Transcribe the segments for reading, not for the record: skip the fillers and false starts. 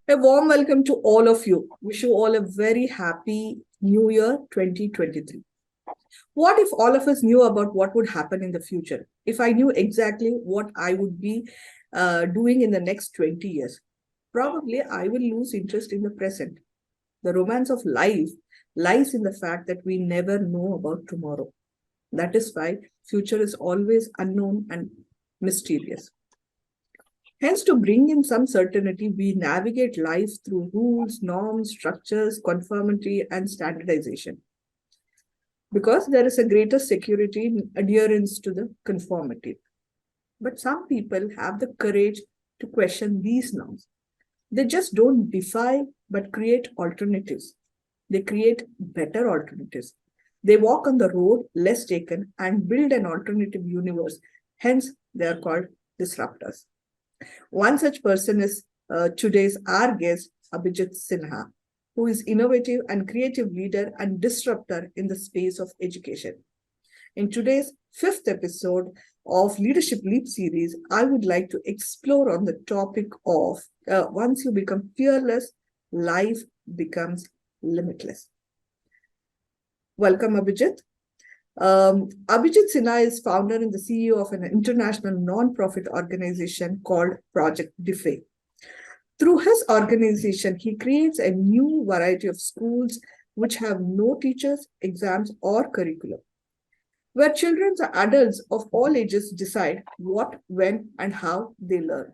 A warm welcome to all of you. Wish you all a very happy New Year 2023. What if all of us knew about what would happen in the future? If I knew exactly what I would be doing in the next 20 years, probably I will lose interest in the present. The romance of life lies in the fact that we never know about tomorrow. That is why future is always unknown and mysterious. Hence, to bring in some certainty, we navigate life through rules, norms, structures, conformity, and standardization. Because there is a greater security in adherence to the conformity. But some people have the courage to question these norms. They just don't defy, but create alternatives. They create better alternatives. They walk on the road less taken and build an alternative universe. Hence, they are called disruptors. One such person is today's our guest, Abhijit Sinha, who is innovative and creative leader and disruptor in the space of education. In today's fifth episode of Leadership Leap series, I would like to explore on the topic of once you become fearless, life becomes limitless. Welcome, Abhijit. Abhijit Sinha is founder and the CEO of an international non-profit organization called Project Defy. Through his organization, he creates a new variety of schools which have no teachers, exams, or curriculum, where children and adults of all ages decide what, when, and how they learn.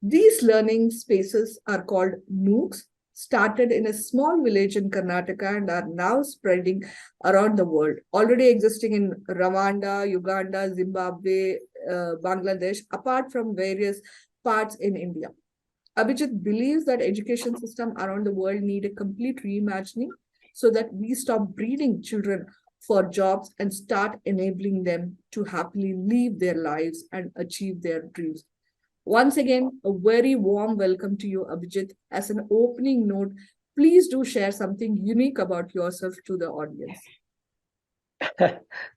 These learning spaces are called MOOCs, started in a small village in Karnataka and are now spreading around the world, already existing in Rwanda, Uganda, Zimbabwe, Bangladesh, apart from various parts in India. Abhijit believes that education system around the world need a complete reimagining so that we stop breeding children for jobs and start enabling them to happily live their lives and achieve their dreams. Once again, a very warm welcome to you, Abhijit. As an opening note, please do share something unique about yourself to the audience.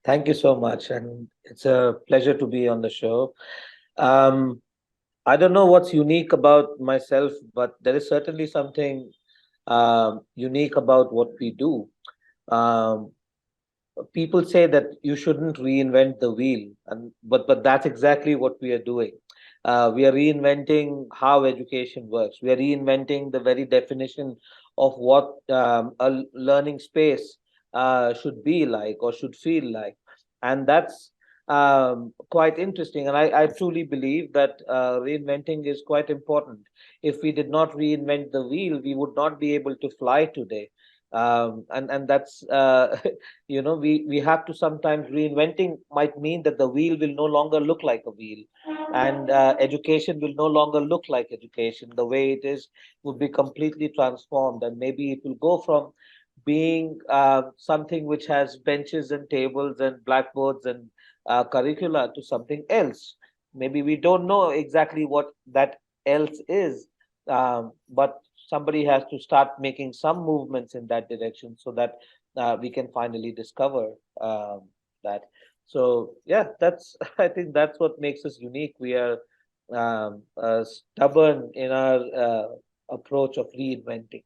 Thank you so much, and it's a pleasure to be on the show. Um, I don't know what's unique about myself, but there is certainly something unique about what we do. Um, People say that you shouldn't reinvent the wheel, and but that's exactly what we are doing. We are reinventing how education works. We are reinventing the very definition of what a learning space should be like or should feel like, and that's quite interesting. And I truly believe that reinventing is quite important. If we did not reinvent the wheel, we would not be able to fly today. And that's we have to sometimes reinventing might mean that the wheel will no longer look like a wheel, and education will no longer look like education. The way it is would be completely transformed, and maybe it will go from being something which has benches and tables and blackboards and curricula to something else. Maybe we don't know exactly what that else is, but somebody has to start making some movements in that direction so that we can finally discover that. So yeah, that's I think that's what makes us unique. We are stubborn in our approach of reinventing.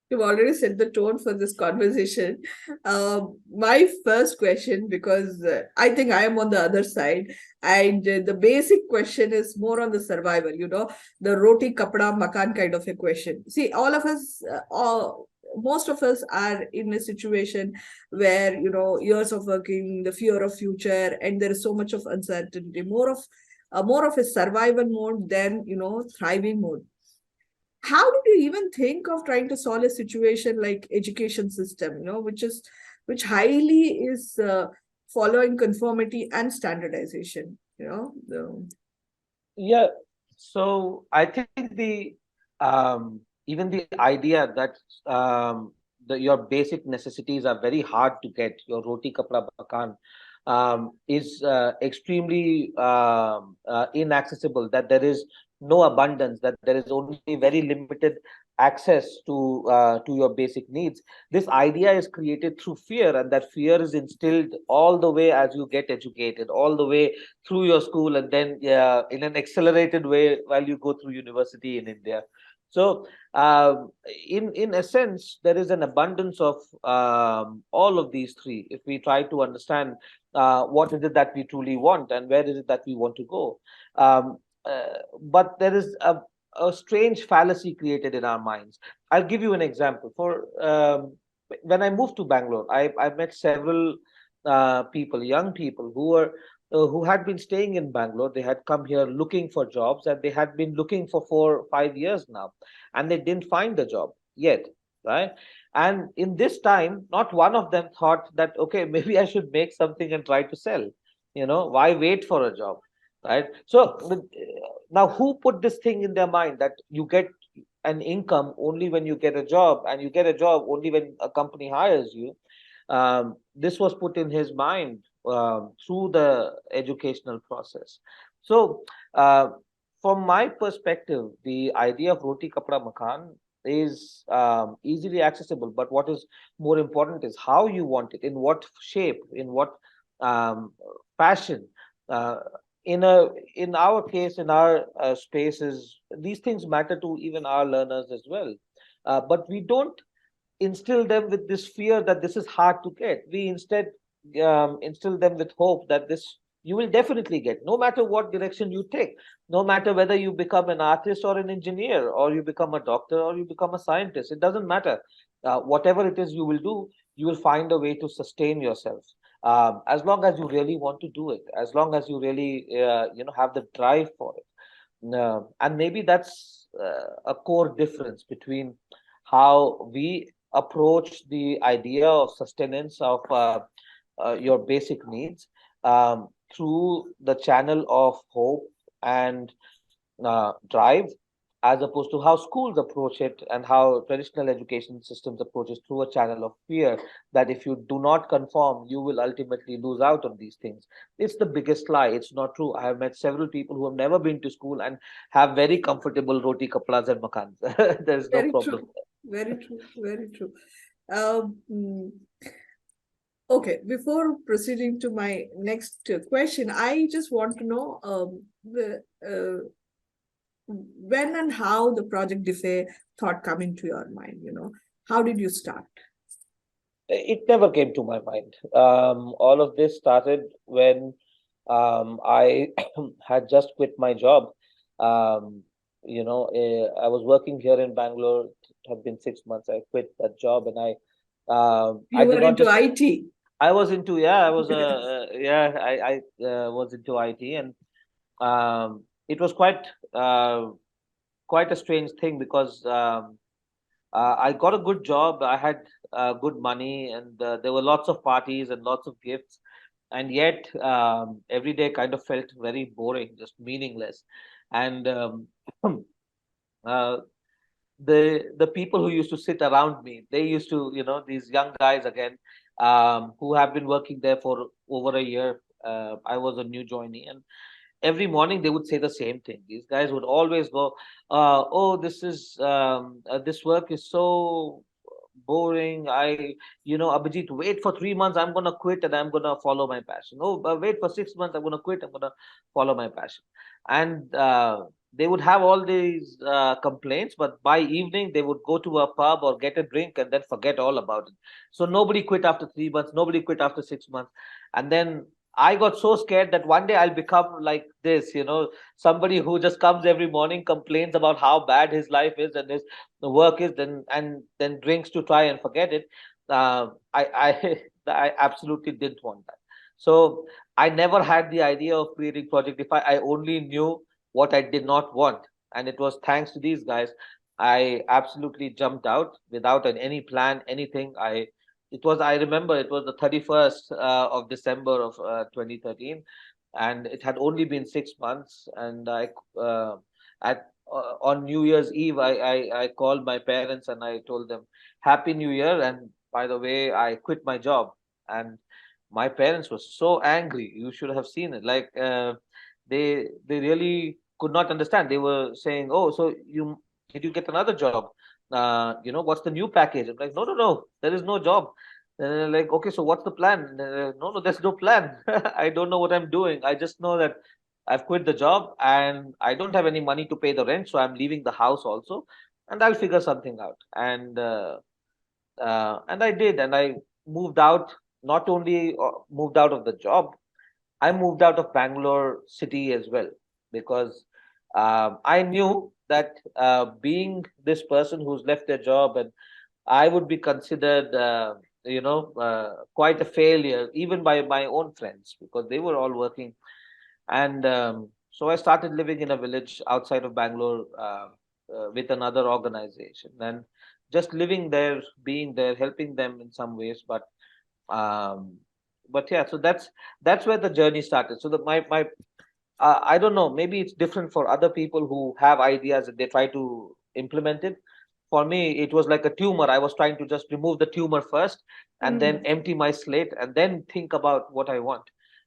You've already set the tone for this conversation. My first question, because I think I am on the other side, and the basic question is more on the survival, the roti, kapda, makan kind of a question. See, all of us, most of us are in a situation where, years of working, the fear of future, and there is so much of uncertainty, more of a survival mode than, thriving mode. How did you even think of trying to solve a situation like education system, which highly is following conformity and standardization, Yeah, so I think the even the idea that your basic necessities are very hard to get, your roti kapra bakan, is extremely inaccessible. That there is no abundance. That there is only very limited access to your basic needs. This idea is created through fear, and that fear is instilled all the way as you get educated, all the way through your school, and then in an accelerated way while you go through university in India. So in essence, there is an abundance of all of these three if we try to understand what is it that we truly want and where is it that we want to go. um, but there is a strange fallacy created in our minds. I'll give you an example. When I moved to Bangalore, I met several people, young people who had been staying in Bangalore. They had come here looking for jobs, and they had been looking for 4 or 5 years now, and they didn't find a job yet, right? And in this time, not one of them thought that, okay, maybe I should make something and try to sell. Why wait for a job, right? So now, who put this thing in their mind that you get an income only when you get a job, and you get a job only when a company hires you? This was put in his mind through the educational process. So, from my perspective, the idea of roti kapda makan is easily accessible. But what is more important is how you want it, in what shape, in what um, fashion. Uh, in our case, in our spaces, these things matter to even our learners as well. But we don't instill them with this fear that this is hard to get. We instead instill them with hope that this you will definitely get, no matter what direction you take, no matter whether you become an artist or an engineer, or you become a doctor or you become a scientist. It doesn't matter. Whatever it is you will do, you will find a way to sustain yourself. As long as you really want to do it, as long as you really have the drive for it. And maybe that's a core difference between how we approach the idea of sustenance of your basic needs through the channel of hope and drive, as opposed to how schools approach it and how traditional education systems approach it through a channel of fear that if you do not conform, you will ultimately lose out on these things. It's the biggest lie. It's not true. I have met several people who have never been to school and have very comfortable roti kaplas and makans. There's no Very problem. true. Very true. Very true. Um, mm, okay, before proceeding to my next question, I just want to know when and how the Project Defy thought come into your mind. How did you start? It never came to my mind. All of this started when I had just quit my job. Um, I was working here in Bangalore. It had been 6 months. I quit that job, and I You did were not into just. IT. I was into yeah. I was yeah. I was into IT, and it was quite a strange thing because I got a good job. I had good money, and there were lots of parties and lots of gifts. And yet, every day kind of felt very boring, just meaningless. And uh, the people who used to sit around me, they used to, these young guys again, who have been working there for over a year. I was a new joinee, and every morning they would say the same thing. These guys would always go, "Oh, this work is so boring. Abhijit, wait for 3 months. I'm gonna quit and I'm gonna follow my passion. Oh, wait for 6 months. I'm gonna quit. I'm gonna follow my passion." And they would have all these complaints, but by evening they would go to a pub or get a drink and then forget all about it. So nobody quit after 3 months. Nobody quit after 6 months, and then I got so scared that one day I'll become like this, somebody who just comes every morning, complains about how bad his life is and his work is, then drinks to try and forget it. I I absolutely didn't want that. So I never had the idea of creating Project Defy. I only knew what I did not want, and it was thanks to these guys. I absolutely jumped out without any plan, anything. I remember it was the 31st of December of 2013, and it had only been 6 months. And at on New Year's Eve, I called my parents and I told them, Happy New Year. And by the way, I quit my job. And my parents were so angry. You should have seen it. Like they really could not understand. They were saying, "Oh, so did you get another job? What's the new package? I'm like, no, no, no, there is no job. And they're like, okay, so what's the plan? No, no, there's no plan. I don't know what I'm doing. I just know that I've quit the job and I don't have any money to pay the rent, so I'm leaving the house also, and I'll figure something out. And I did, and I moved out. Not only moved out of the job, I moved out of Bangalore city as well, because I knew that being this person who's left their job, and I would be considered, quite a failure, even by my own friends, because they were all working. And so I started living in a village outside of Bangalore, with another organization, and just living there, being there, helping them in some ways. Um, but yeah, so that's where the journey started. So my I don't know, maybe it's different for other people who have ideas and they try to implement it. For me, it was like a tumor. I was trying to just remove the tumor first, and then Mm. empty my slate, and then think about what I want.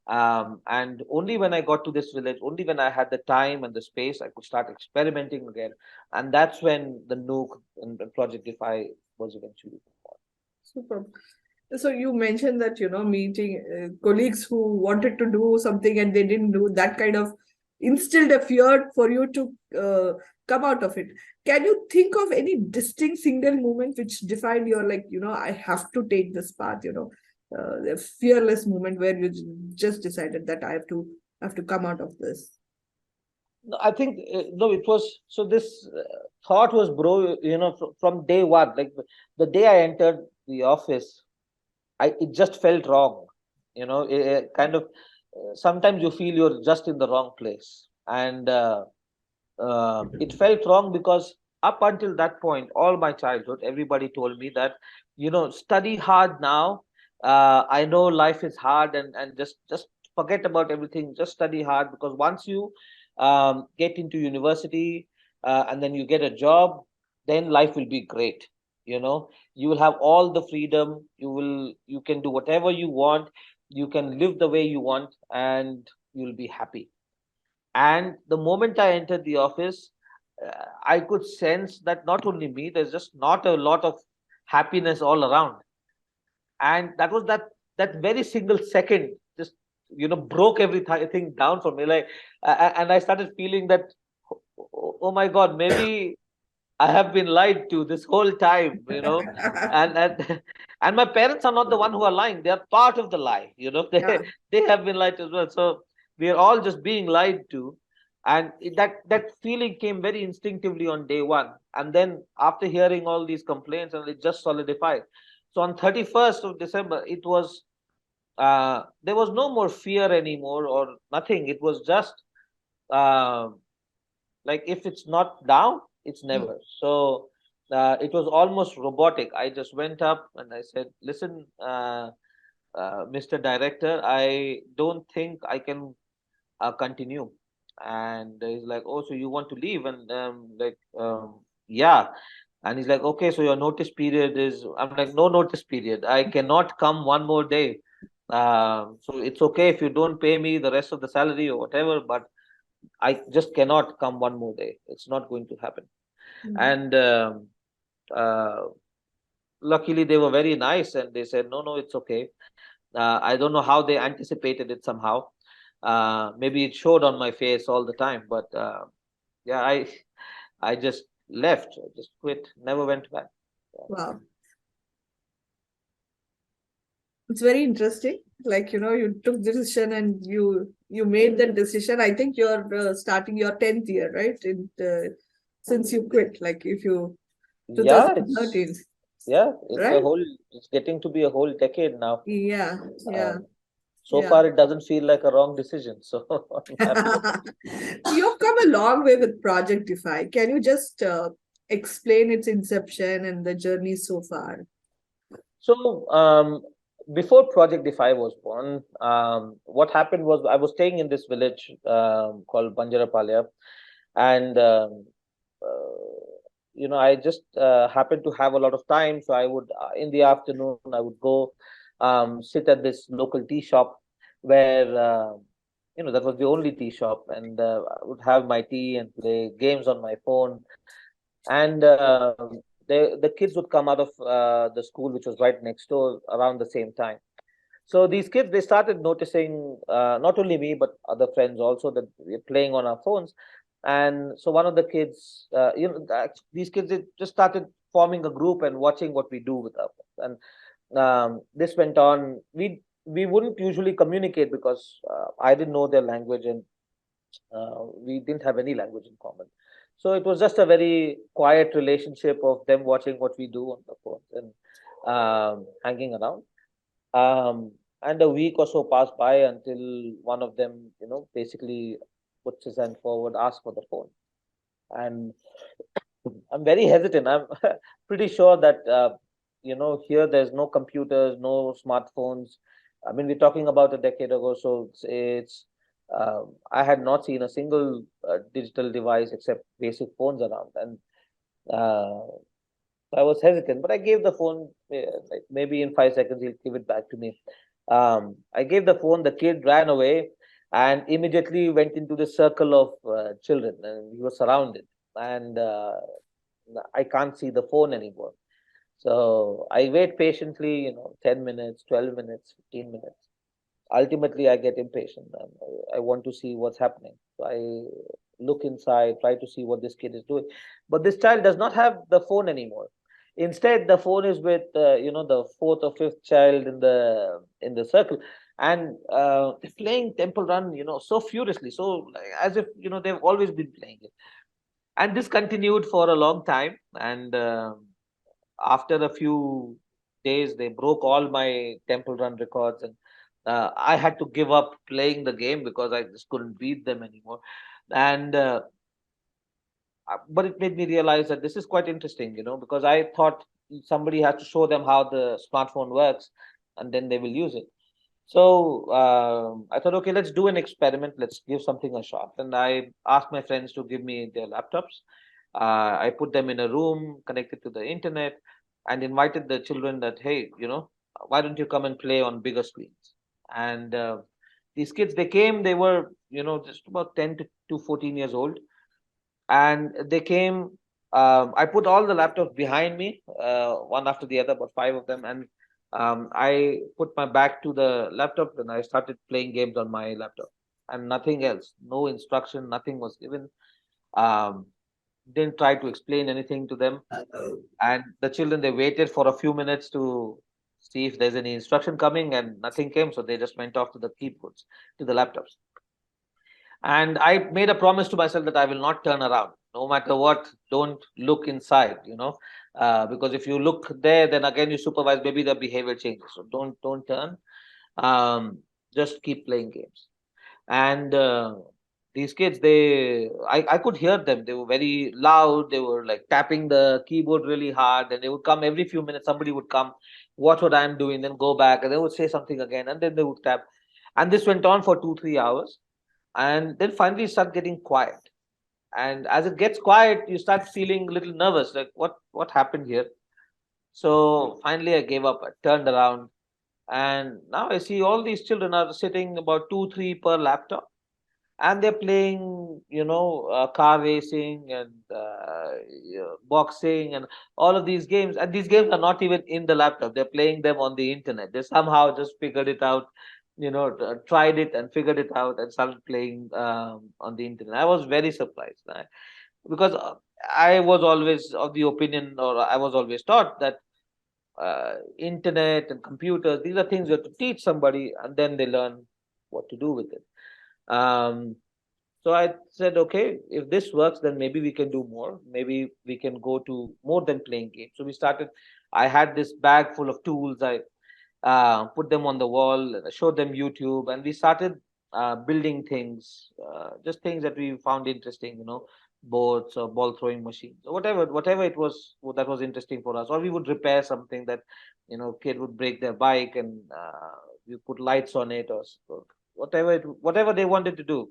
And only when I got to this village, only when I had the time and the space, I could start experimenting again. And that's when the Nuke and Project Defy was eventually born. Super. So you mentioned that, meeting colleagues who wanted to do something and they didn't do, that kind of instilled a fear for you to come out of it. Can you think of any distinct single moment which defined your, like, I have to take this path, the fearless moment where you just decided that I have to come out of this? No, I think no, it was so. This thought was, bro, from day one. Like the day I entered the office, it just felt wrong. Kind of. Sometimes you feel you're just in the wrong place, and it felt wrong because up until that point, all my childhood, everybody told me that, study hard now. I know life is hard, and just forget about everything. Just study hard, because once you get into university, and then you get a job, then life will be great. You will have all the freedom. You can do whatever you want. You can live the way you want, and you'll be happy. And the moment I entered the office, I could sense that not only me, there's just not a lot of happiness all around. And that was that very single second just broke everything down for me. Like, and I started feeling that, oh my God, maybe I have been lied to this whole time, and and my parents are not the one who are lying; they are part of the lie. Yeah. They have been lied to as well. So we are all just being lied to, and that feeling came very instinctively on day one, and then after hearing all these complaints, and it just solidified. So on 31st of December, it was there was no more fear anymore or nothing. It was just uh, like, if it's not now, it's Mm. never. So it was almost robotic. I just went up and I said, listen, Mr. Director, I don't think I can continue. And he's like, oh, so you want to leave? And yeah. And he's like, okay, so your notice period is, I'm like, no notice period. I cannot come one more day. So it's okay if you don't pay me the rest of the salary or whatever, but I just cannot come one more day. It's not going to happen. Mm. And uh, luckily, they were very nice, and they said, no, no, it's okay. I don't know how they anticipated it somehow. Maybe it showed on my face all the time, but yeah, I just left. I just quit. Never went back. Yeah. Wow. It's very interesting. Like, you took the decision and you made that decision. I think you're starting your 10th year, right? Since you quit, like if you Yeah, 2013, it's a right? whole. It's getting to be a whole decade now. Yeah, yeah, Um, so yeah. far, it doesn't feel like a wrong decision. So I'm happy. You've come a long way with Project Defy. Can you just explain its inception and the journey so far? So, before Project Defy was born, what happened was I was staying in this village called Banjarapalya, and I just happened to have a lot of time, so I would, in the afternoon, I would go sit at this local tea shop where that was the only tea shop, and I would have my tea and play games on my phone. And the kids would come out of the school, which was right next door, around the same time. So these kids, they started noticing, not only me but other friends also, that we're playing on our phones. And so one of the kids, these kids, they just started forming a group and watching what we do with our phones. And this went on. We wouldn't usually communicate because I didn't know their language, and we didn't have any language in common. So it was just a very quiet relationship of them watching what we do on the phones and hanging around. And a week or so passed by until one of them, basically puts his hand forward, asks for the phone. And I'm very hesitant. I'm pretty sure that, here there's no computers, no smartphones. I mean, we're talking about a decade ago, so I had not seen a single digital device except basic phones around. And uh, I was hesitant, but I gave the phone, like maybe in 5 seconds, he'll give it back to me. I gave the phone, the kid ran away and immediately went into the circle of children, and he was surrounded. And I can't see the phone anymore. So I wait patiently, 10 minutes, 12 minutes, 15 minutes. Ultimately, I get impatient and I want to see what's happening. So I look inside, try to see what this kid is doing. But this child does not have the phone anymore. Instead, the phone is with, the fourth or fifth child in the circle, and they're playing Temple Run, so furiously, so like, as if they've always been playing it. And this continued for a long time. And after a few days, they broke all my Temple Run records, and I had to give up playing the game because I just couldn't beat them anymore. And but it made me realize that this is quite interesting, because I thought somebody has to show them how the smartphone works, and then they will use it. So I thought, okay, let's do an experiment. Let's give something a shot. And I asked my friends to give me their laptops. I put them in a room connected to the internet and invited the children that, hey, why don't you come and play on bigger screens? And these kids, they came, they were, just about 10 to 14 years old. And they came. I put all the laptops behind me, one after the other, about five of them. And I put my back to the laptop and I started playing games on my laptop and nothing else. No instruction, nothing was given. Um, didn't try to explain anything to them. And the children, they waited for a few minutes to see if there's any instruction coming, and nothing came. So they just went off to the keyboards, to the laptops. And I made a promise to myself that I will not turn around, no matter what. Don't look inside, because if you look there, then again you supervise, maybe the behavior changes. So don't turn. Um, just keep playing games. And these kids, I could hear them. They were very loud. They were like tapping the keyboard really hard, and they would come every few minutes. Somebody would come, watch what I'm doing, then go back, and they would say something again, and then they would tap. And this went on for 2 3 hours, and then finally it started getting quiet. And as it gets quiet, you start feeling a little nervous, like what happened here. So finally I gave up. I turned around, and now I see all these children are sitting about 2 3 per laptop, and they're playing, car racing and boxing and all of these games. And these games are not even in the laptop. They're playing them on the internet. They somehow just figured it out, tried it and figured it out and started playing on the internet. I was very surprised, because I was always of the opinion, or I was always taught that internet and computers, these are things you have to teach somebody and then they learn what to do with it. Um, so I said, okay, if this works, then maybe we can do more. Maybe we can go to more than playing games. So we started. I had this bag full of tools. I put them on the wall, and I showed them YouTube, and we started building things, just things that we found interesting, boats or ball throwing machines, or whatever it was that was interesting for us. Or we would repair something that, kid would break their bike, and we put lights on it, or whatever they wanted to do.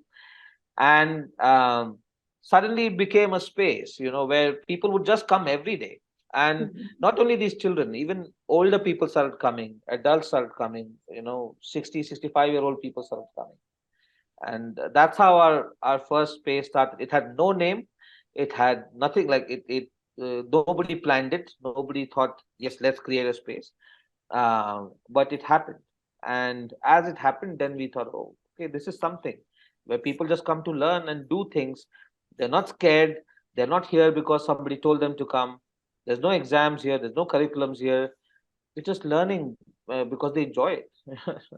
And suddenly it became a space, where people would just come every day. And not only these children, even older people started coming, adults started coming, 60 65-year-old people started coming. And that's how our first space started. It had no name. It had nothing. Like it nobody planned it. Nobody thought, yes, let's create a space. But it happened. And as it happened, then we thought, oh, okay, this is something where people just come to learn and do things. They're not scared. They're not here because somebody told them to come. There's no exams here. There's no curriculums here. It's just learning because they enjoy it.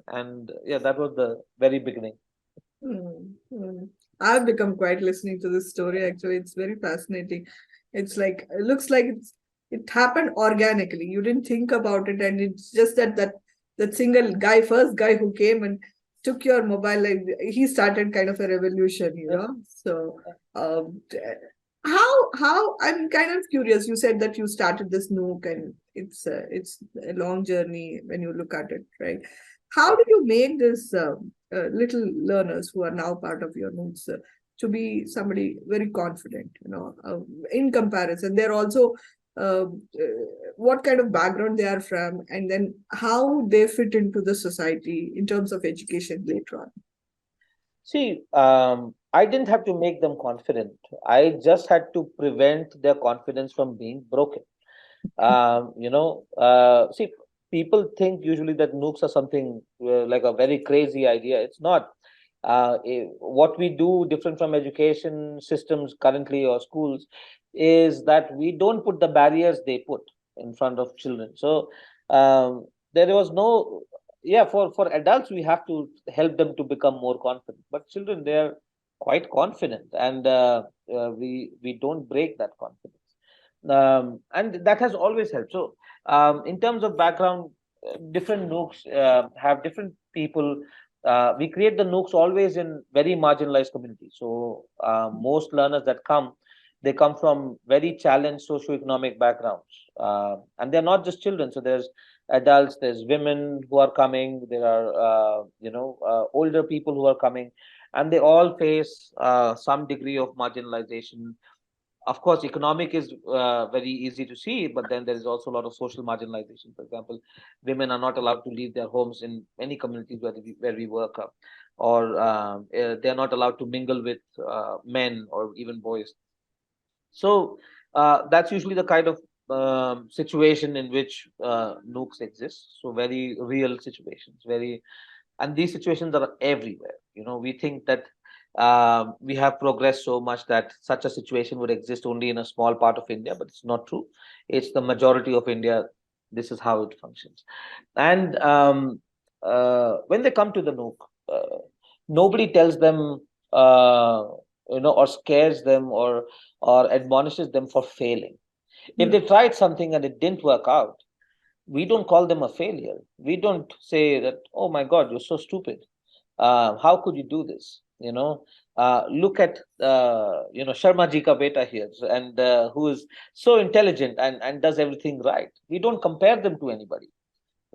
And yeah, that was the very beginning. Hmm, hmm. I've become quite listening to this story. Actually, it's very fascinating. It's like it looks like it happened organically. You didn't think about it, and it's just that single guy, first guy who came and took your mobile, like he started kind of a revolution, you Yeah. know. So, how I'm kind of curious. You said that you started this Nook, and it's a long journey when you look at it, right? How did you make this little learners who are now part of your Nooks to be somebody very confident, in comparison? They're also what kind of background they are from, and then how they fit into the society in terms of education later on. See, I didn't have to make them confident. I just had to prevent their confidence from being broken. See, people think usually that nukes are something like a very crazy idea. It's not. What we do different from education systems currently or schools is that we don't put the barriers they put in front of children. So there was no, yeah, for adults we have to help them to become more confident. But children, they are quite confident, and we don't break that confidence, and that has always helped. So, in terms of background, different nooks have different people. We create the nooks always in very marginalized communities. So, most learners that come, they come from very challenged socioeconomic backgrounds, and they're not just children. So, there's adults, there's women who are coming, there are older people who are coming, and they all face some degree of marginalization. Of course, economic is very easy to see, but then there is also a lot of social marginalization. For example, women are not allowed to leave their homes in many communities where we work, or they are not allowed to mingle with men or even boys. So that's usually the kind of situation in which nukes exist. So very real situations, very, and these situations are everywhere. We think that we have progressed so much that such a situation would exist only in a small part of India, but it's not true. It's the majority of India. This is how it functions. And when they come to the Nook, nobody tells them, or scares them, or admonishes them for failing. If Hmm. they tried something and it didn't work out, we don't call them a failure. We don't say that, oh my God, you're so stupid. How could you do this? Look at Sharma ji ka beta here, and who is so intelligent and does everything right. We don't compare them to anybody,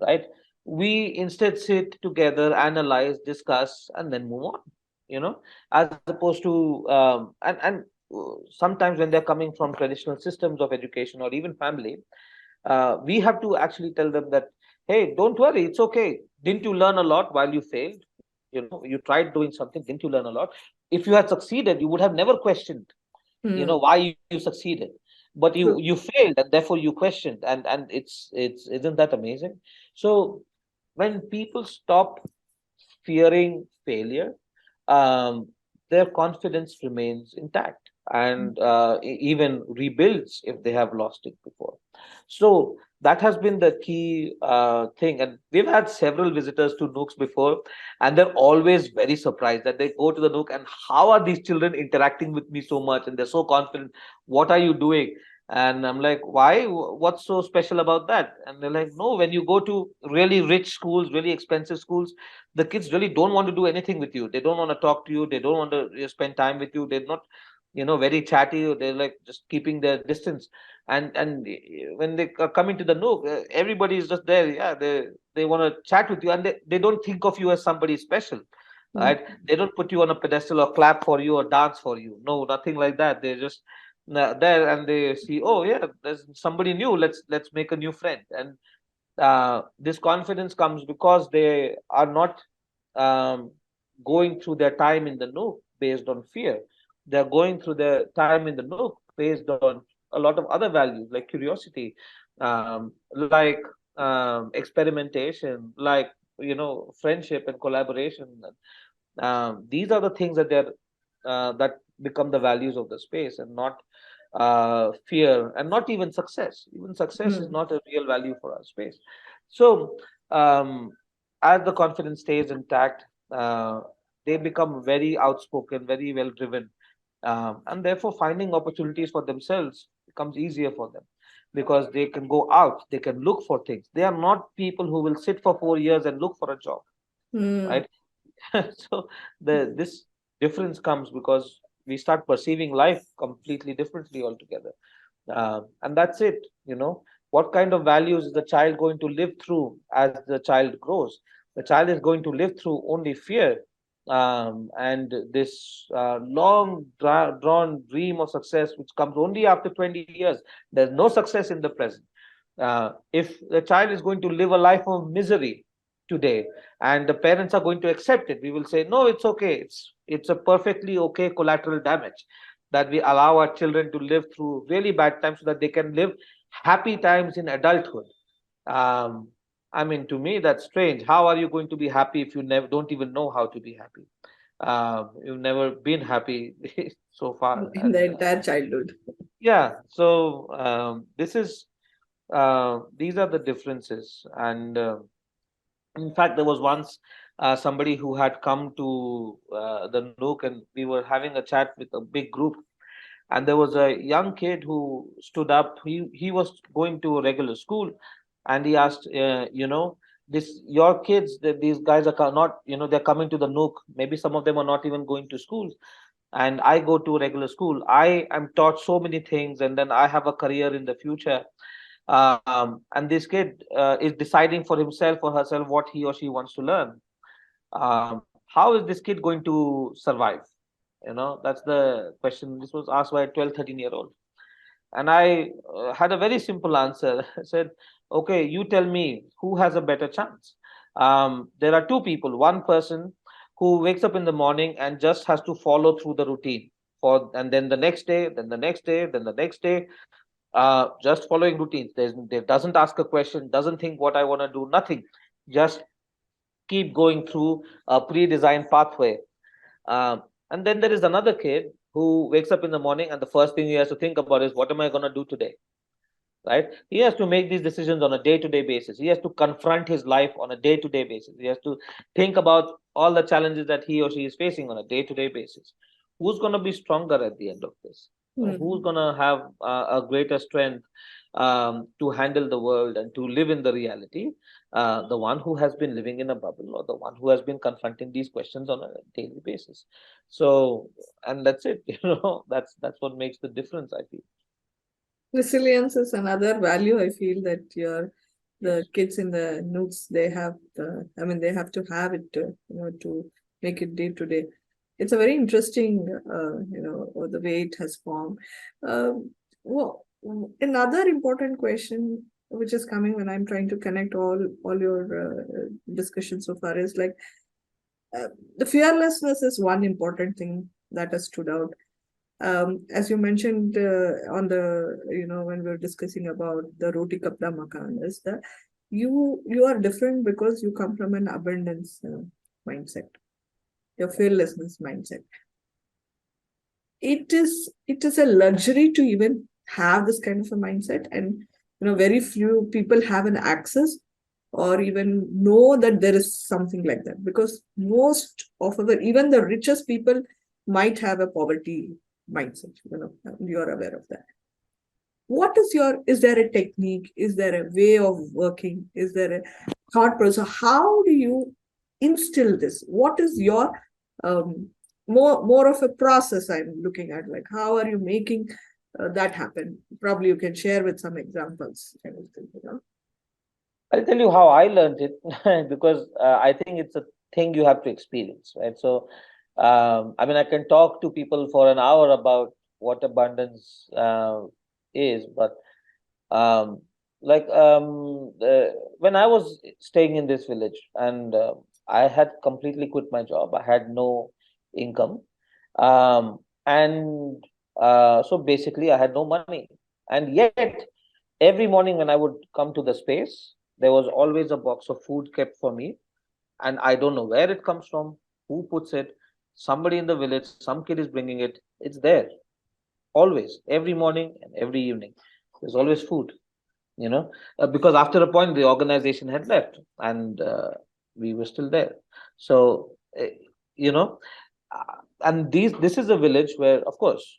right? We instead sit together, analyze, discuss, and then move on. As opposed to sometimes when they're coming from traditional systems of education or even family, we have to actually tell them that, hey, don't worry, it's okay. Didn't you learn a lot while you failed? You tried doing something. Didn't you learn a lot? If you had succeeded, you would have never questioned, Hmm. why you succeeded. But you True. you failed, and therefore you questioned, and it's isn't that amazing? So when people stop fearing failure, um, their confidence remains intact, and even rebuilds if they have lost it before. So that has been the key thing. And we've had several visitors to Nooks before, and they're always very surprised that they go to the Nook and how are these children interacting with me so much? And they're so confident. What are you doing? And I'm like, why? What's so special about that? And they're like, no, when you go to really rich schools, really expensive schools, the kids really don't want to do anything with you. They don't want to talk to you. They don't want to spend time with you. They're not, very chatty. They're like just keeping their distance. And when they are coming to the Nook, everybody is just there. Yeah, they want to chat with you, and they don't think of you as somebody special, Hmm. right? They don't put you on a pedestal or clap for you or dance for you. No, nothing like that. They're just there, and they see, oh yeah, there's somebody new. Let's make a new friend. And this confidence comes because they are not um, going through their time in the Nook based on fear. They're going through their time in the Nook based on a lot of other values like curiosity, like experimentation, like friendship and collaboration. These are the things that become the values of the space, and not fear, and not even success. Even success is Hmm. not a real value for our space. So um, as the confidence stays intact, they become very outspoken, very well driven, and therefore finding opportunities for themselves becomes easier for them, because they can go out, they can look for things. They are not people who will sit for 4 years and look for a job, Hmm. right? So this difference comes because we start perceiving life completely differently altogether. And that's it. What kind of values is the child going to live through as the child grows? The child is going to live through only fear, and this long drawn dream of success, which comes only after 20 years. There's no success in the present. If the child is going to live a life of misery today, and the parents are going to accept it, we will say, no, it's okay. It's a perfectly okay collateral damage, that we allow our children to live through really bad times so that they can live happy times in adulthood. Um, I mean, to me, that's strange. How are you going to be happy if you never don't even know how to be happy? You've never been happy so far, In the and entire childhood. yeah. So these are the differences, and in fact, there was once somebody who had come to the Nook, and we were having a chat with a big group. And there was a young kid who stood up. He was going to a regular school, and he asked, this your kids, these guys are not, they're coming to the Nook. Maybe some of them are not even going to school, and I go to a regular school. I am taught so many things, and then I have a career in the future. And this kid is deciding for himself or herself what he or she wants to learn. How is this kid going to survive? That's the question. This was asked by a 12, 13-year-old. And I had a very simple answer. I said, okay, you tell me who has a better chance. There are two people. One person who wakes up in the morning and just has to follow through the routine, and then the next day, then the next day, then the next day, just following routines. They doesn't ask a question, doesn't think what I want to do, nothing. Just keep going through a pre-designed pathway. And then there is another kid who wakes up in the morning, and the first thing he has to think about is, what am I going to do today? Right? He has to make these decisions on a day-to-day basis. He has to confront his life on a day-to-day basis. He has to think about all the challenges that he or she is facing on a day-to-day basis. Who's going to be stronger at the end of this? Who's Hmm. going to have a greater strength to handle the world and to live in the reality? The one who has been living in a bubble, or the one who has been confronting these questions on a daily basis. So, and that's it. That's what makes the difference, I feel. Resilience is another value. I feel that the Yes. kids in the nooks, they have they have to have it to make it day to day. It's a very interesting the way it has formed. Well, another important question which is coming when I'm trying to connect all your discussions so far is like, uh, the fearlessness is one important thing that has stood out. As you mentioned on the when we were discussing about the roti kapda makan, is that you are different because you come from an abundance mindset, your fearlessness mindset. It is a luxury to even have this kind of a mindset, and very few people have an access or even know that there is something like that, because most of our, even the richest people, might have a poverty mindset. You are aware of that. What is your, is there a technique, is there a way of working, is there a thought process, how do you instill this? What is your um, more of a process I'm looking at, like how are you making that happen? Probably you can share with some examples, kind of thing. I'll tell you how I learned it because I think it's a thing you have to experience, right? So, I mean, I can talk to people for an hour about what abundance is, but um, when I was staying in this village, and I had completely quit my job, I had no income, and so basically, I had no money. And yet, every morning when I would come to the space, there was always a box of food kept for me. And I don't know where it comes from, who puts it, somebody in the village, some kid is bringing it. It's there always, every morning and every evening. There's always food, because after a point, the organization had left and we were still there. So, you know, and this is a village where, of course,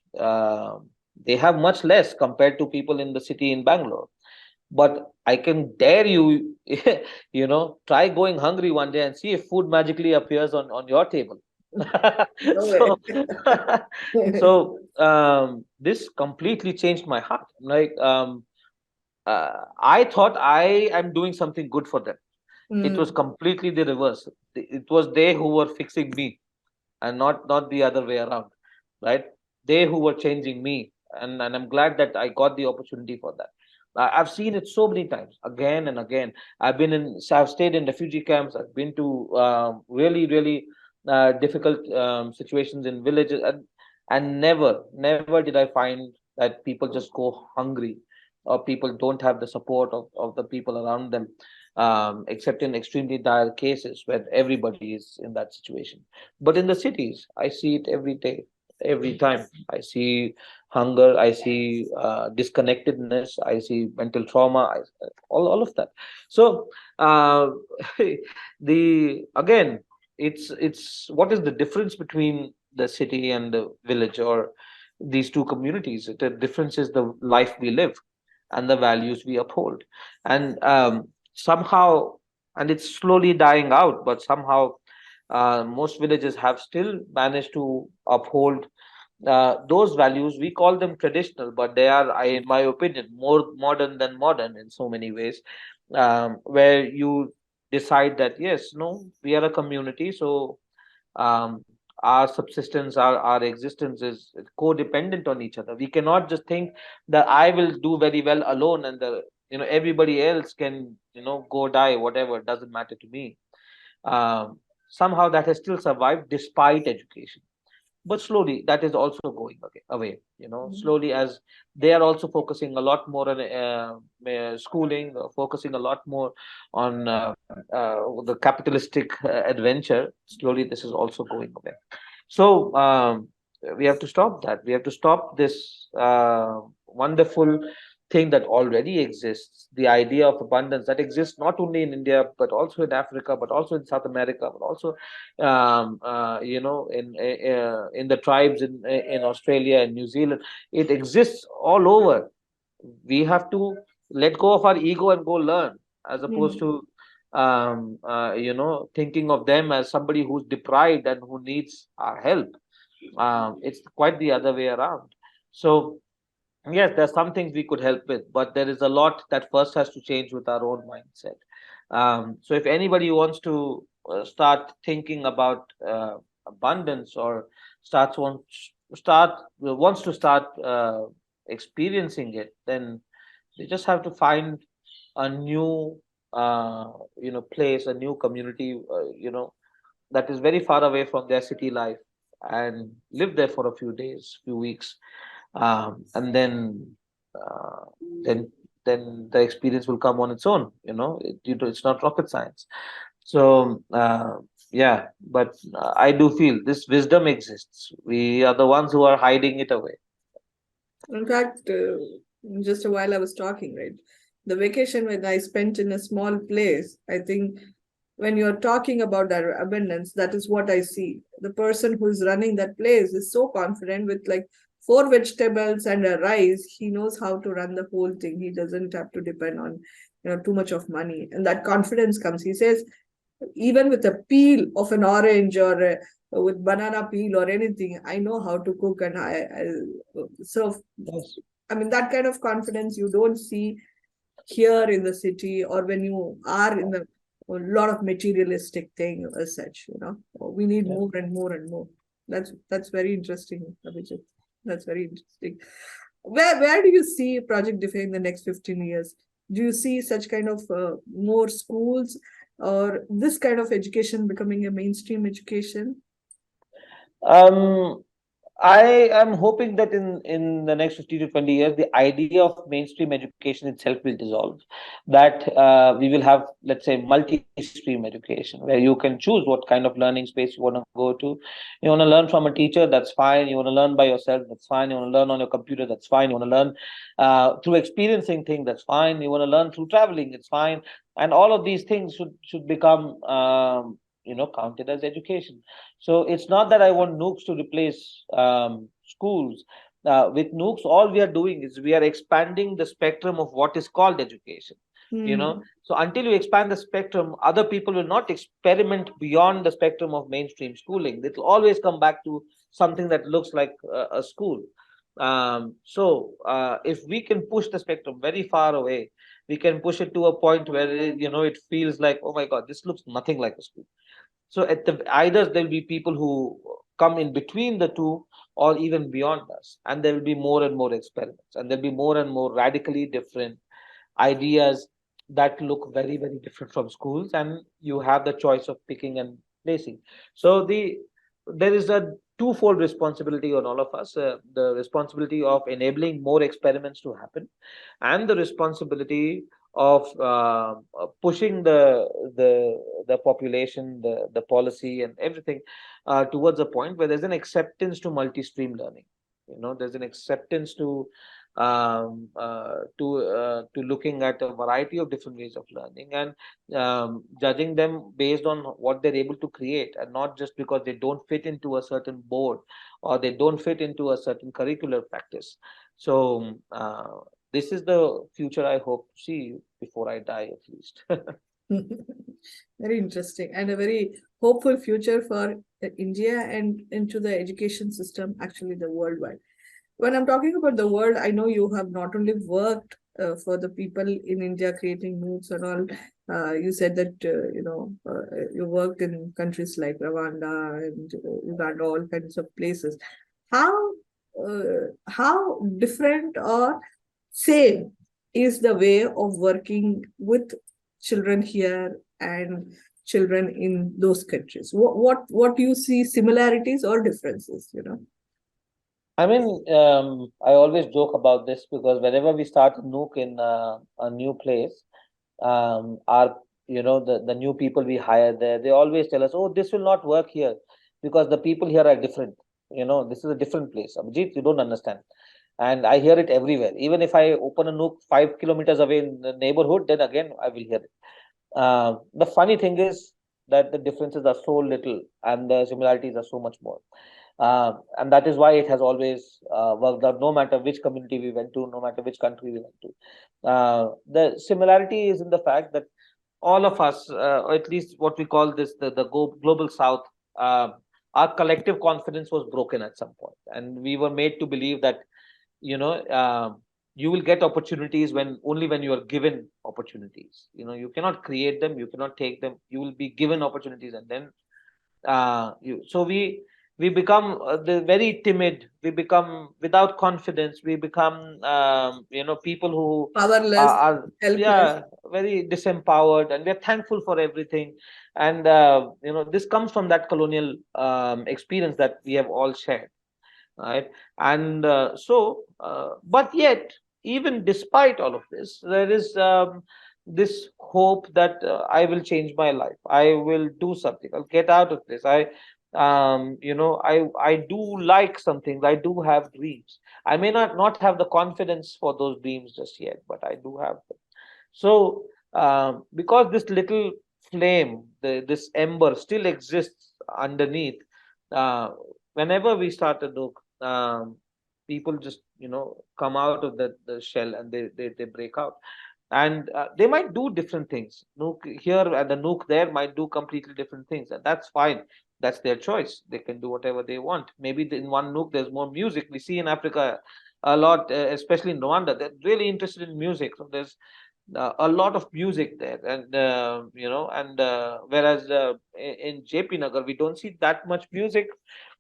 they have much less compared to people in the city in Bangalore. But I can dare you, try going hungry one day and see if food magically appears on your table. No way. so, so this completely changed my heart. Like, I thought I am doing something good for them. It was Mm, completely the reverse. It was they who were fixing me, and not the other way around, right? They who were changing me, and I'm glad that I got the opportunity for that. I've seen it so many times, again and again. I've stayed in refugee camps. I've been to really difficult situations in villages, and never did I find that people just go hungry, or people don't have the support of the people around them, except in extremely dire cases where everybody is in that situation. But in the cities, I see it every day, every time. I see hunger, I see disconnectedness, I see mental trauma, all of that. So, uh, again, it's what is the difference between the city and the village, or these two communities? The difference is the life we live and the values we uphold. And somehow, and it's slowly dying out, but somehow most villages have still managed to uphold those values. We call them traditional, but they are, in my opinion, more modern than modern in so many ways, where you decide that, yes, no, we are a community, so um, our subsistence, our existence is codependent on each other. We cannot just think that I will do very well alone, and everybody else can go die, whatever, doesn't matter to me. um, Somehow that has still survived despite education, but slowly that is also going away, mm, slowly, as they are also focusing a lot more on schooling, focusing a lot more on the capitalistic adventure. Slowly this is also going away. So we have to stop that. We have to stop this wonderful thing that already exists, the idea of abundance that exists not only in India, but also in Africa, but also in South America, but also in the tribes in Australia and New Zealand. It exists all over. We have to let go of our ego and go learn, as opposed mm. to thinking of them as somebody who's deprived and who needs our help. It's quite the other way around. So yes, there's some things we could help with, but there is a lot that first has to change with our own mindset. So if anybody wants to start thinking about abundance, or wants to start experiencing it, then they just have to find a new place, a new community, that is very far away from their city life, and live there for a few days, few weeks, and uh, then then the experience will come on its own. It's not rocket science. So yeah, but I do feel this wisdom exists. We are the ones who are hiding it away. In fact, just a while I was talking, right? The vacation when I spent in a small place, I think when you're talking about that abundance, that is what I see. The person who's running that place is so confident with like four vegetables and a rice. He knows how to run the whole thing. He doesn't have to depend on too much of money, and that confidence comes. He says, even with a peel of an orange, or with banana peel or anything, I know how to cook, and I serve. Yes. I mean, that kind of confidence you don't see here in the city, or when you are in a lot of materialistic thing as such. We need Yeah. more and more and more. That's very interesting, Abhijit. That's very interesting. Where do you see Project Defy in the next 15 years? Do you see such kind of more schools, or this kind of education becoming a mainstream education? Um, I am hoping that in the next 50 to 20 years, the idea of mainstream education itself will dissolve. That we will have, let's say, multi-stream education, where you can choose what kind of learning space you want to go to. You want to learn from a teacher, that's fine. You want to learn by yourself, that's fine. You want to learn on your computer, that's fine. You want to learn through experiencing things, that's fine. You want to learn through traveling, it's fine. And all of these things should become counted as education. So it's not that I want nukes to replace schools. With nukes, all we are doing is we are expanding the spectrum of what is called education. Hmm. So until you expand the spectrum, other people will not experiment beyond the spectrum of mainstream schooling. It will always come back to something that looks like a school. So if we can push the spectrum very far away, we can push it to a point where it feels like, oh my God, this looks nothing like a school. So at the either there'll be people who come in between the two or even beyond us, and there will be more and more experiments, and there'll be more and more radically different ideas that look very, very different from schools, and you have the choice of picking and placing. So there is a twofold responsibility on all of us: the responsibility of enabling more experiments to happen, and the responsibility of pushing the population, the policy, and everything towards a point where there's an acceptance to multi-stream learning. There's an acceptance to looking at a variety of different ways of learning, and judging them based on what they're able to create, and not just because they don't fit into a certain board or they don't fit into a certain curricular practice. So this is the future I hope to see before I die, at least. Very interesting and a very hopeful future for India and into the education system, actually the worldwide. When I'm talking about the world, I know you have not only worked for the people in India creating moves and all. You said that you worked in countries like Rwanda and Uganda, all kinds of places. How different or same is the way of working with children here and children in those countries? What do you see similarities or differences? I mean, I always joke about this because whenever we start a nuke in a new place, our the new people we hire there, they always tell us, "Oh, this will not work here because the people here are different. This is a different place." Abhijit, you don't understand. And I hear it everywhere. Even if I open a nuke 5 kilometers away in the neighborhood, then again I will hear it. The funny thing is that the differences are so little and the similarities are so much more. And that is why it has always worked out, no matter which community we went to, no matter which country we went to. The similarity is in the fact that all of us, or at least what we call this, the global South, uh, our collective confidence was broken at some point, and we were made to believe that you know you will get opportunities when you are given opportunities. You cannot create them, you cannot take them, you will be given opportunities, and then we become the very timid, we become without confidence, we become people who Powerless, are, helpless. yeah, very disempowered, and we're thankful for everything. And this comes from that colonial experience that we have all shared, right? And but yet, even despite all of this, there is this hope that I will change my life, I will do something, I'll get out of this. I do like some things, I do have dreams. I may not have the confidence for those dreams just yet, but I do have them. So because this little flame, this ember still exists underneath, uh, whenever we start a look, people just come out of the shell, and they break out, and they might do different things. Nuke here and the nuke there might do completely different things, and that's fine. That's their choice, they can do whatever they want. Maybe in one nuke there's more music. We see in Africa a lot, especially in Rwanda, they're really interested in music. So there's a lot of music there, and whereas in JP Nagar we don't see that much music,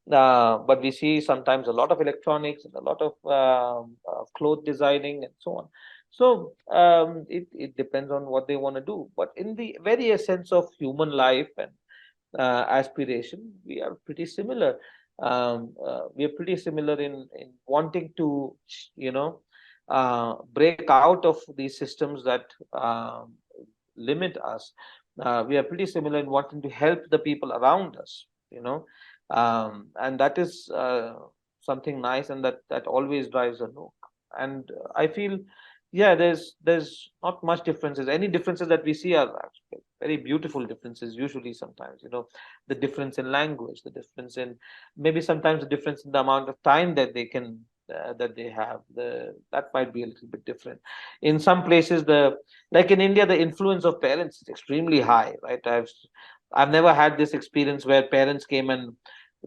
but we see sometimes a lot of electronics and a lot of cloth designing and so on. So it depends on what they want to do, but in the very essence of human life and aspiration, we are pretty similar. we are pretty similar in wanting to, break out of these systems that limit us. We are pretty similar in wanting to help the people around us, and that is something nice, and that always drives a Nook. And I feel, yeah, there's not much differences. Any differences that we see are actually very beautiful differences. Usually, sometimes, the difference in language, the difference in maybe sometimes the difference in the amount of time that they can that they have. That might be a little bit different. In some places, like in India, the influence of parents is extremely high, right? I've never had this experience where parents came and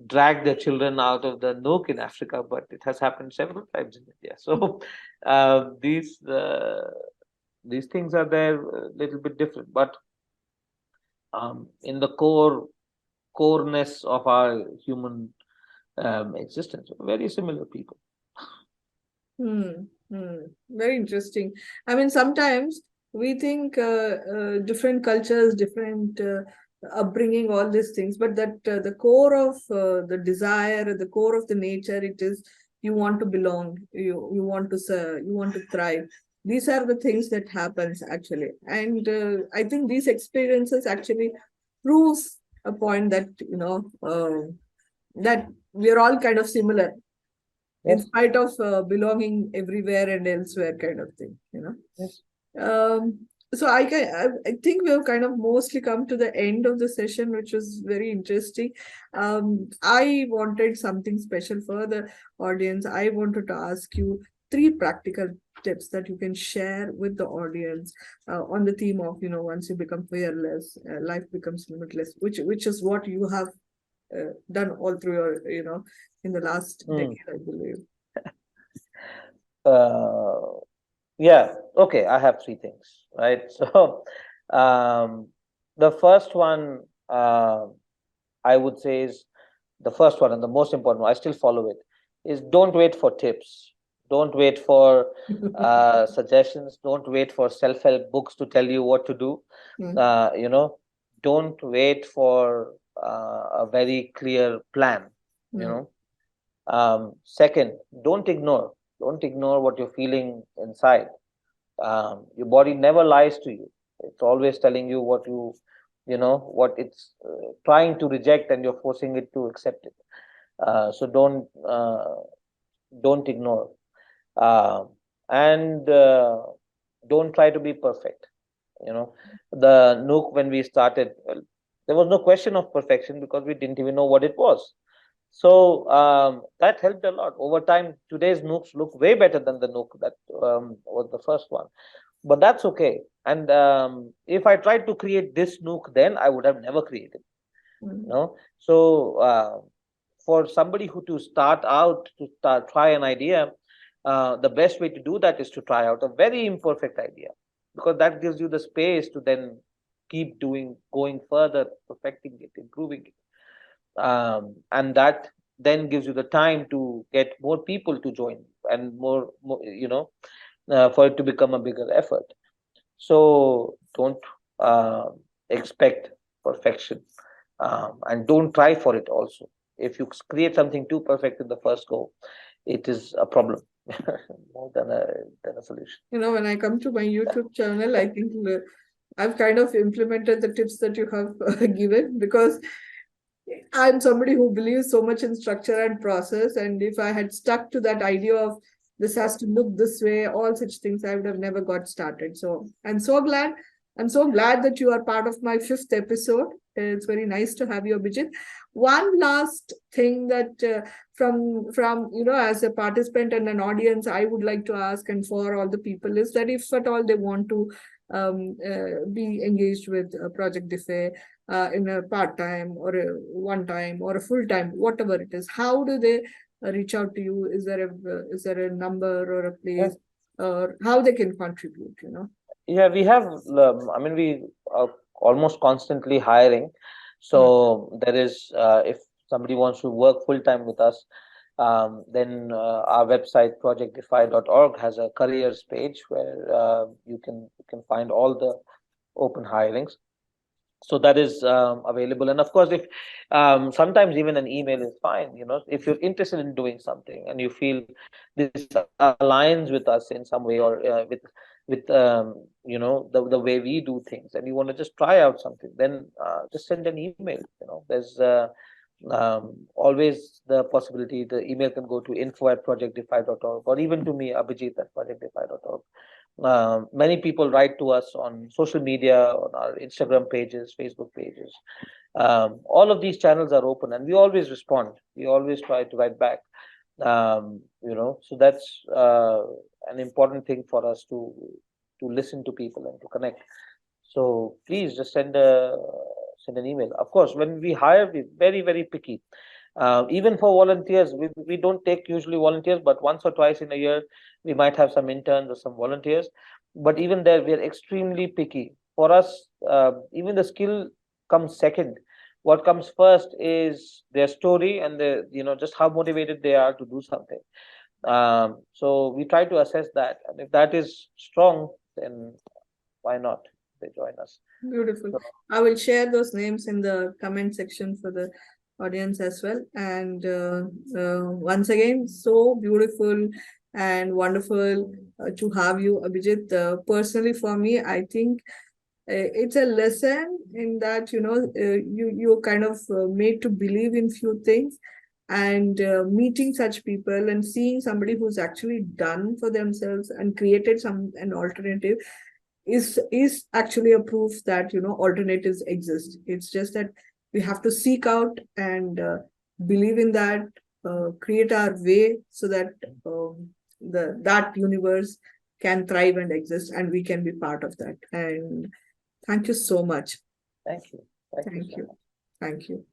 dragged their children out of the Nook in Africa, but it has happened several times in India. So uh, these uh, these things are there a little bit different, but in the coreness of our human existence, very similar people. Very interesting. I mean, sometimes we think different cultures, different upbringing, all these things, but that the core of the desire, the core of the nature, it is you want to belong, you want to serve, you want to thrive. These are the things that happens actually, and I think these experiences actually proves a point that that we are all kind of similar in Yes, spite of belonging everywhere and elsewhere kind of thing. yes. So I think we have kind of mostly come to the end of the session, which was very interesting. I wanted something special for the audience. I wanted to ask you three practical tips that you can share with the audience on the theme of once you become fearless, life becomes limitless, which is what you have done all through your in the last Mm. decade, I believe. Uh, yeah, okay, I have three things, right? So, um, the first one, I would say, is the first one and the most important one. I still follow it. Is don't wait for tips. Don't wait for suggestions. Don't wait for self-help books to tell you what to do. Mm, Uh, you know, don't wait for a very clear plan. You mm, know, Second, don't ignore what you're feeling inside. Your body never lies to you. It's always telling you what it's trying to reject, and you're forcing it to accept it. So don't ignore. And don't try to be perfect. The Nook, when we started, well, there was no question of perfection because we didn't even know what it was. So that helped a lot. Over time, today's Nooks look way better than the Nook that was the first one. But that's okay. And if I tried to create this Nook, then I would have never created. mm, So for somebody who to start out to try an idea, the best way to do that is to try out a very imperfect idea, because that gives you the space to then keep going further, perfecting it, improving it, and that then gives you the time to get more people to join, and more for it to become a bigger effort. So don't uh, expect perfection, and don't try for it also. If you create something too perfect in the first go, it is a problem more than a solution. When I come to my YouTube channel, I think I've kind of implemented the tips that you have given, because I'm somebody who believes so much in structure and process. And if I had stuck to that idea of this has to look this way, all such things, I would have never got started. So I'm so glad. I'm so glad that you are part of my fifth episode. It's very nice to have you, Abhijit. One last thing that from as a participant and an audience, I would like to ask, and for all the people, is that if at all they want to be engaged with Project Defy, in a part-time or a one-time or a full-time, whatever it is, how do they reach out to you? Is there a number or a Yeah, place, or how they can contribute? yeah, we have. I mean, we are almost constantly hiring. Mm. So there is, if somebody wants to work full time with us, then our website projectdefy.org has a careers page where you can find all the open hirings. So that is available. And of course, if sometimes even an email is fine, if you're interested in doing something and you feel this aligns with us in some way, or with the way we do things, and you want to just try out something, then just send an email. There's always the possibility. The email can go to info@projectdefy.org, or even to me, Abhijit@projectdefy.org. Many people write to us on social media, on our Instagram pages, Facebook pages. All of these channels are open, and we always respond. We always try to write back. So that's an important thing for us to listen to people and to connect. So please just send an email. Of course, when we hire, we're very, very picky. Even for volunteers, we don't take usually volunteers, but once or twice in a year, we might have some interns or some volunteers. But even there, we're extremely picky. For us, even the skill comes second. What comes first is their story and just how motivated they are to do something. So we try to assess that, and if that is strong, then why not they join us? Beautiful. So, I will share those names in the comment section for the audience as well. And once again, so beautiful and wonderful to have you, Abhijit. Personally, for me, I think it's a lesson in that you're kind of made to believe in few things, and meeting such people and seeing somebody who's actually done for themselves and created an alternative is actually a proof that alternatives exist. It's just that we have to seek out and believe in that, create our way so that that universe can thrive and exist, and we can be part of that. And thank you so much. thank you. Thank you Thank so you. much. Thank you.